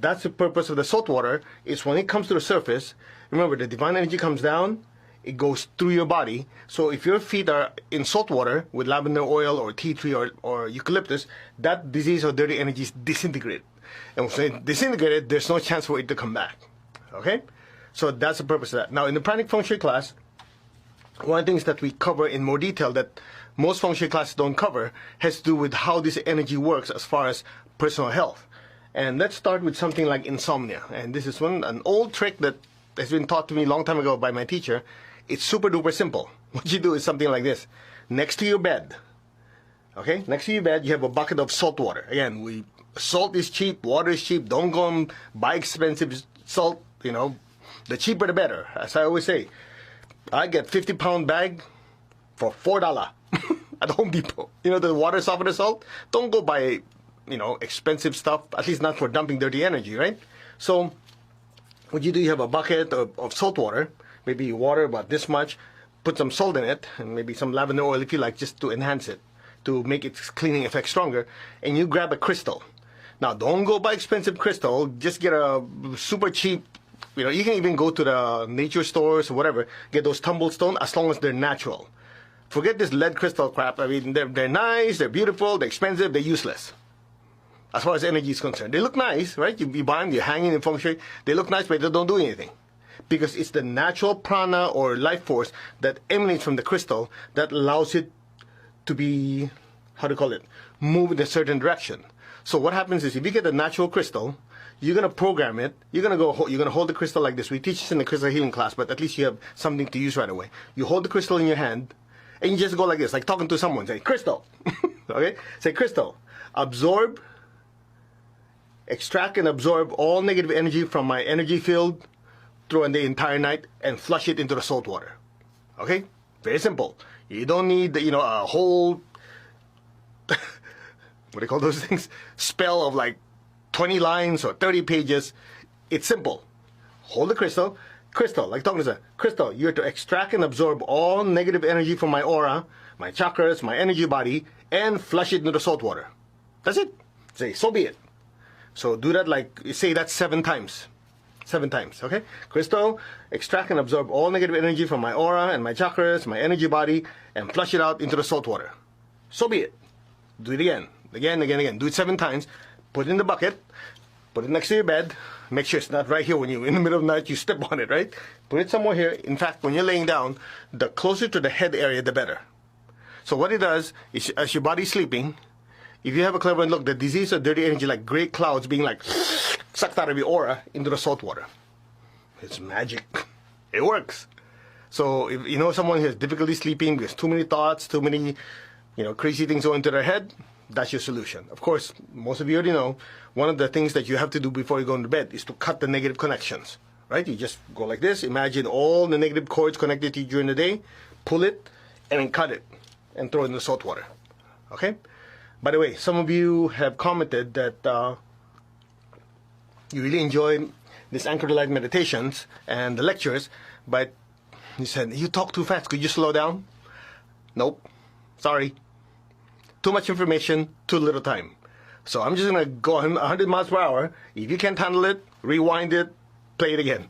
That's the purpose of the salt water, is when it comes to the surface, remember the divine energy comes down, it goes through your body. So if your feet are in salt water with lavender oil or tea tree or eucalyptus, that disease or dirty energy is disintegrated. And when it's disintegrated, there's no chance for it to come back. Okay? So that's the purpose of that. Now in the pranic feng shui class, one of the things that we cover in more detail that most feng shui classes don't cover has to do with how this energy works as far as personal health. And let's start with something like insomnia. And this is an old trick that has been taught to me a long time ago by my teacher. It's super duper simple. What you do is something like this. Next to your bed, okay? Next to your bed, you have a bucket of salt water. Again, salt is cheap, water is cheap. Don't go and buy expensive salt, you know. The cheaper the better, as I always say. I get 50-pound bag for $4 at Home Depot. You know, the water softener salt? Don't go buy, you know, expensive stuff, at least not for dumping dirty energy, right? So what you do, you have a bucket of salt water, maybe water about this much, put some salt in it, and maybe some lavender oil if you like, just to enhance it, to make its cleaning effect stronger, and you grab a crystal. Now, don't go buy expensive crystal, just get a super cheap, you know, you can even go to the nature stores or whatever, get those tumble stone as long as they're natural. Forget this lead crystal crap. I mean, they're nice, they're beautiful, they're expensive, they're useless. As far as energy is concerned. They look nice, right? You buy them, you hang in feng shui. They look nice, but they don't do anything. Because it's the natural prana or life force that emanates from the crystal that allows it to be, how to call it, move in a certain direction. So what happens is if you get a natural crystal, you're going to program it. You're going to hold the crystal like this. We teach this in the crystal healing class, but at least you have something to use right away. You hold the crystal in your hand, and you just go like this, like talking to someone. Say, crystal. Okay? Say, crystal, absorb, extract and absorb all negative energy from my energy field throughout the entire night and flush it into the salt water. Okay? Very simple. You don't need, you know, a whole, what do you call those things? Spell of like 20 lines or 30 pages. It's simple. Hold the crystal. Crystal, like talking to someone. Crystal, you're to extract and absorb all negative energy from my aura, my chakras, my energy body, and flush it into the salt water. That's it. Say, so be it. So do that like, say that 7 times. 7 times, okay? Crystal, extract and absorb all negative energy from my aura and my chakras, my energy body, and flush it out into the salt water. So be it. Do it again. Again, again, again. Do it 7 times. Put it in the bucket. Put it next to your bed. Make sure it's not right here when you're in the middle of the night, you step on it, right? Put it somewhere here. In fact, when you're laying down, the closer to the head area, the better. So what it does is, as your body's sleeping, if you have a clairvoyant look, the disease or dirty energy, like gray clouds being like sucked out of your aura into the salt water. It's magic. It works. So if you know someone who has difficulty sleeping because too many thoughts, too many, you know, crazy things go into their head, that's your solution. Of course, most of you already know, one of the things that you have to do before you go into bed is to cut the negative connections, right? You just go like this. Imagine all the negative cords connected to you during the day, pull it, and then cut it, and throw it in the salt water, okay? By the way, some of you have commented that you really enjoy this Anchor to Light meditations and the lectures, but you said, you talk too fast. Could you slow down? Nope. Sorry. Too much information, too little time. So I'm just going to go 100 miles per hour. If you can't handle it, rewind it, play it again.